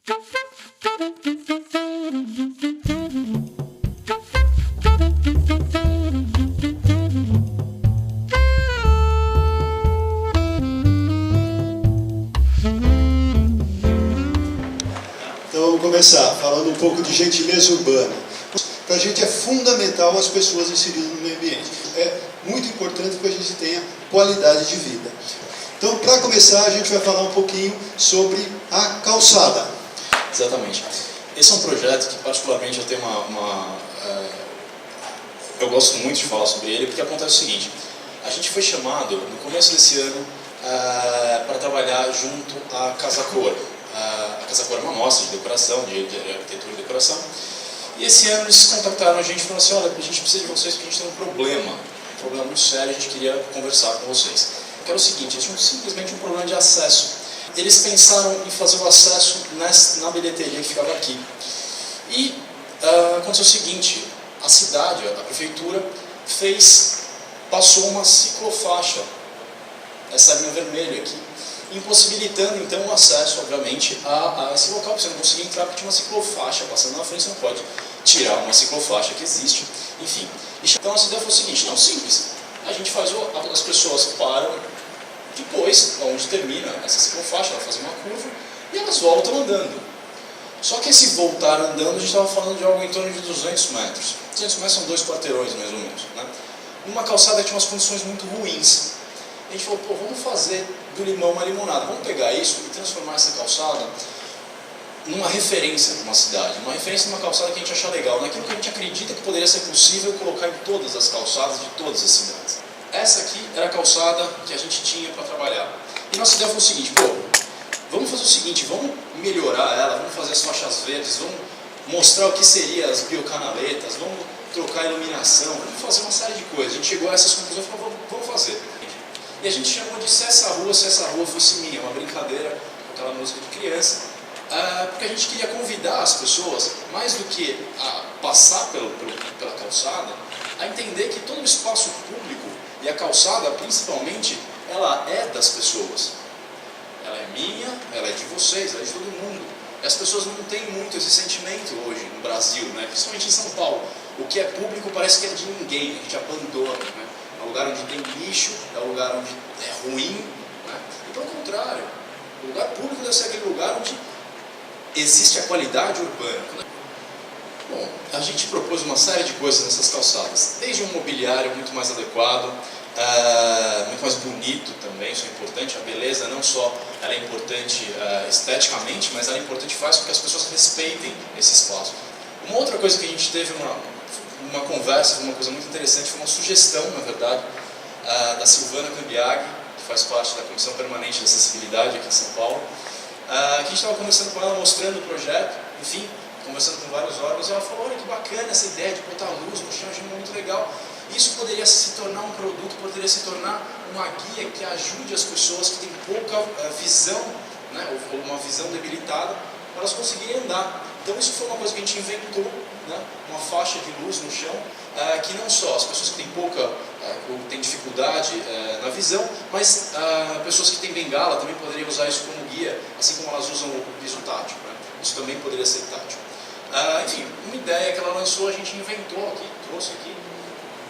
Então vamos começar falando um pouco de gentileza urbana. Para a gente é fundamental as pessoas inseridas no meio ambiente. É muito importante que a gente tenha qualidade de vida. Então, para começar, a gente vai falar um pouquinho sobre a calçada. Exatamente. Esse é um projeto que, particularmente, eu tenho eu gosto muito de falar sobre ele, porque acontece o seguinte: a gente foi chamado, no começo desse ano, para trabalhar junto à Casa Cor. A Casa Cor é uma mostra de decoração, de arquitetura e decoração. E esse ano eles contactaram a gente e falaram assim: olha, a gente precisa de vocês porque a gente tem um problema muito sério, a gente queria conversar com vocês. Que era o seguinte: eles tinham simplesmente um problema de acesso. Eles pensaram em fazer o acesso na bilheteria que ficava aqui. E aconteceu o seguinte: a cidade, a prefeitura, passou uma ciclofaixa, essa linha vermelha aqui, impossibilitando então o acesso, obviamente, a esse local, porque você não conseguia entrar porque tinha uma ciclofaixa passando na frente, você não pode tirar uma ciclofaixa que existe, enfim. Então a ideia foi o seguinte: não, simples, a gente faz, as pessoas param depois, onde termina essa ciclofaixa, ela faz uma curva e elas voltam andando. Só que esse voltar andando, a gente estava falando de algo em torno de 200 metros. 200 metros são 2 quarteirões, mais ou menos, né? Numa calçada que tinha umas condições muito ruins. A gente falou: pô, vamos fazer do limão uma limonada, vamos pegar isso e transformar essa calçada numa referência de uma cidade, uma referência de uma calçada que a gente achar legal, naquilo que a gente acredita que poderia ser possível colocar em todas as calçadas de todas as cidades. Essa aqui era a calçada que a gente tinha para trabalhar. E nossa ideia foi o seguinte: pô, vamos fazer o seguinte, vamos melhorar ela, vamos fazer as faixas verdes, vamos mostrar o que seriam as biocanaletas, vamos trocar a iluminação, vamos fazer uma série de coisas. A gente chegou a essas conclusões e falou: vamos fazer. E a gente chamou de Se Essa Rua Fosse Minha, uma brincadeira com aquela música de criança, porque a gente queria convidar as pessoas, mais do que a passar pela calçada, a entender que todo o espaço público, e a calçada principalmente, ela é das pessoas. Ela é minha, ela é de vocês, ela é de todo mundo. E as pessoas não têm muito esse sentimento hoje no Brasil, né? Principalmente em São Paulo. O que é público parece que é de ninguém, a gente abandona, né? É um lugar onde tem lixo, é um lugar onde é ruim, né? E pelo contrário, o lugar público deve ser aquele lugar onde existe a qualidade urbana. Bom, a gente propôs uma série de coisas nessas calçadas, desde um mobiliário muito mais adequado, muito mais bonito também, isso é importante. A beleza não só ela é importante esteticamente, mas ela é importante, faz com que as pessoas respeitem esse espaço. Uma outra coisa que a gente teve uma conversa, uma coisa muito interessante, foi uma sugestão, na verdade, da Silvana Cambiaghi, que faz parte da Comissão Permanente de Acessibilidade aqui em São Paulo, que a gente estava conversando com ela, mostrando o projeto, enfim, conversando com vários órgãos, e ela falou: olha que bacana essa ideia de botar luz no chão, achei muito legal. Isso poderia se tornar um produto, poderia se tornar uma guia que ajude as pessoas que têm pouca visão, né, ou uma visão debilitada, para elas conseguirem andar. Então isso foi uma coisa que a gente inventou, né, uma faixa de luz no chão, que não só as pessoas que têm têm dificuldade na visão, mas pessoas que têm bengala também poderiam usar isso como guia, assim como elas usam o piso tátil, né? Isso também poderia ser tátil. Enfim, uma ideia que ela lançou, a gente inventou aqui, trouxe aqui.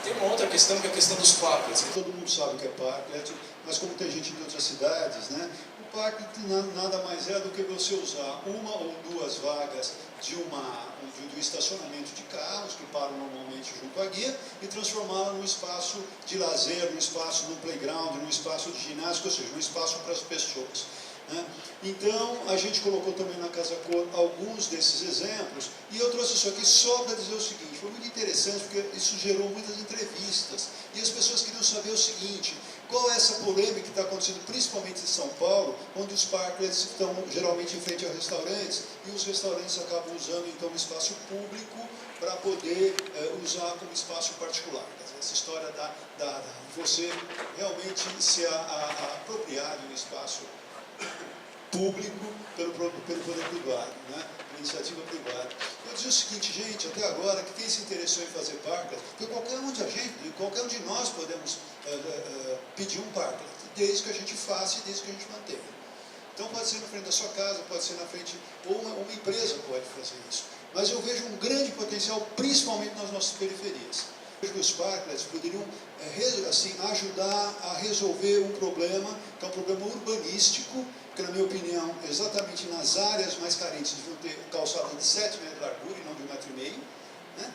Tem uma outra questão, que é a questão dos parklets. Todo mundo sabe o que é parklet, mas como tem gente de outras cidades, né? O parklet nada mais é do que você usar uma ou duas vagas do estacionamento de carros, que param normalmente junto à guia, e transformá-la num espaço de lazer, num espaço, num playground, num espaço de ginástica, ou seja, um espaço para as pessoas. Né? Então, a gente colocou também na Casa Cor alguns desses exemplos, e eu trouxe isso aqui só para dizer o seguinte: foi muito interessante porque isso gerou muitas entrevistas, e as pessoas queriam saber o seguinte: qual é essa polêmica que está acontecendo principalmente em São Paulo, onde os parklets estão geralmente em frente a restaurantes, e os restaurantes acabam usando então o espaço público para poder usar como espaço particular. Essa história da você realmente se apropriar de um espaço público pelo poder privado, né? Pela iniciativa privada. Eu dizia o seguinte: gente, até agora, que quem se interessou em fazer parklet, porque qualquer um de nós podemos pedir um parklet, desde que a gente faça e desde que a gente mantenha. Então pode ser na frente da sua casa, pode ser na frente, ou uma empresa pode fazer isso. Mas eu vejo um grande potencial, principalmente nas nossas periferias. Eu vejo que os parklets poderiam assim, ajudar a resolver um problema, que é um problema urbanístico, que, na minha opinião, exatamente nas áreas mais carentes deviam ter calçada de 7 metros de largura e não de 1,5 metro, né?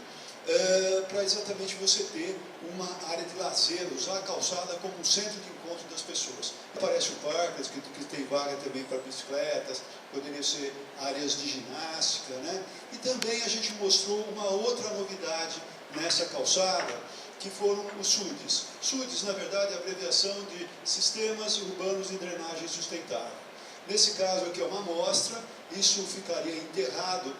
Para exatamente você ter uma área de lazer, usar a calçada como um centro de encontro das pessoas. Aparece o parque, que tem vaga também para bicicletas, poderiam ser áreas de ginástica, né? E também a gente mostrou uma outra novidade nessa calçada, que foram os SUDs. SUDs, na verdade, é a abreviação de Sistemas Urbanos de Drenagem Sustentável. Nesse caso aqui é uma amostra, isso ficaria enterrado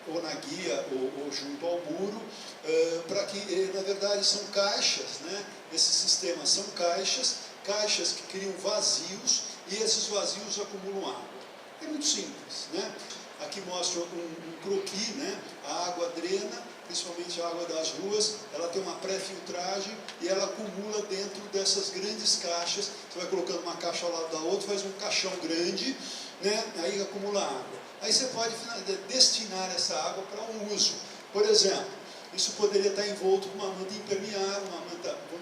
ou na guia ou junto ao muro, para que, na verdade, são caixas, né? Esses sistemas são caixas que criam vazios e esses vazios acumulam água. É muito simples, né? Aqui mostra um croquis, né? A água drena, principalmente a água das ruas, ela tem uma pré-filtragem e ela acumula dentro dessas grandes caixas. Você vai colocando uma caixa ao lado da outra, faz um caixão grande, né? Aí acumula água. Aí você pode destinar essa água para um uso. Por exemplo, isso poderia estar envolto com uma manta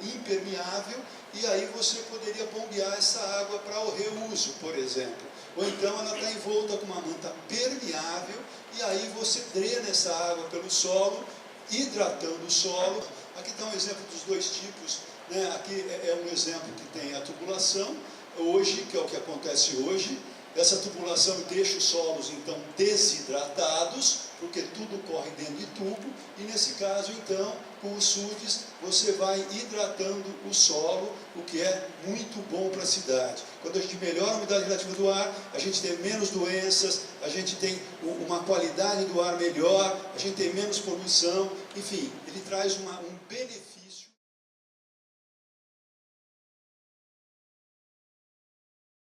impermeável, e aí você poderia bombear essa água para o reuso, por exemplo. Ou então ela está envolta com uma manta permeável, e aí você drena essa água pelo solo, hidratando o solo. Aqui está um exemplo dos dois tipos, né? Aqui é um exemplo que tem a tubulação, hoje, que é o que acontece hoje. Essa tubulação deixa os solos, então, desidratados, porque tudo corre dentro de tubo, e nesse caso, então, com os SUDs, você vai hidratando o solo, o que é muito bom para a cidade. Quando a gente melhora a umidade relativa do ar, a gente tem menos doenças, a gente tem uma qualidade do ar melhor, a gente tem menos poluição, enfim, ele traz um benefício.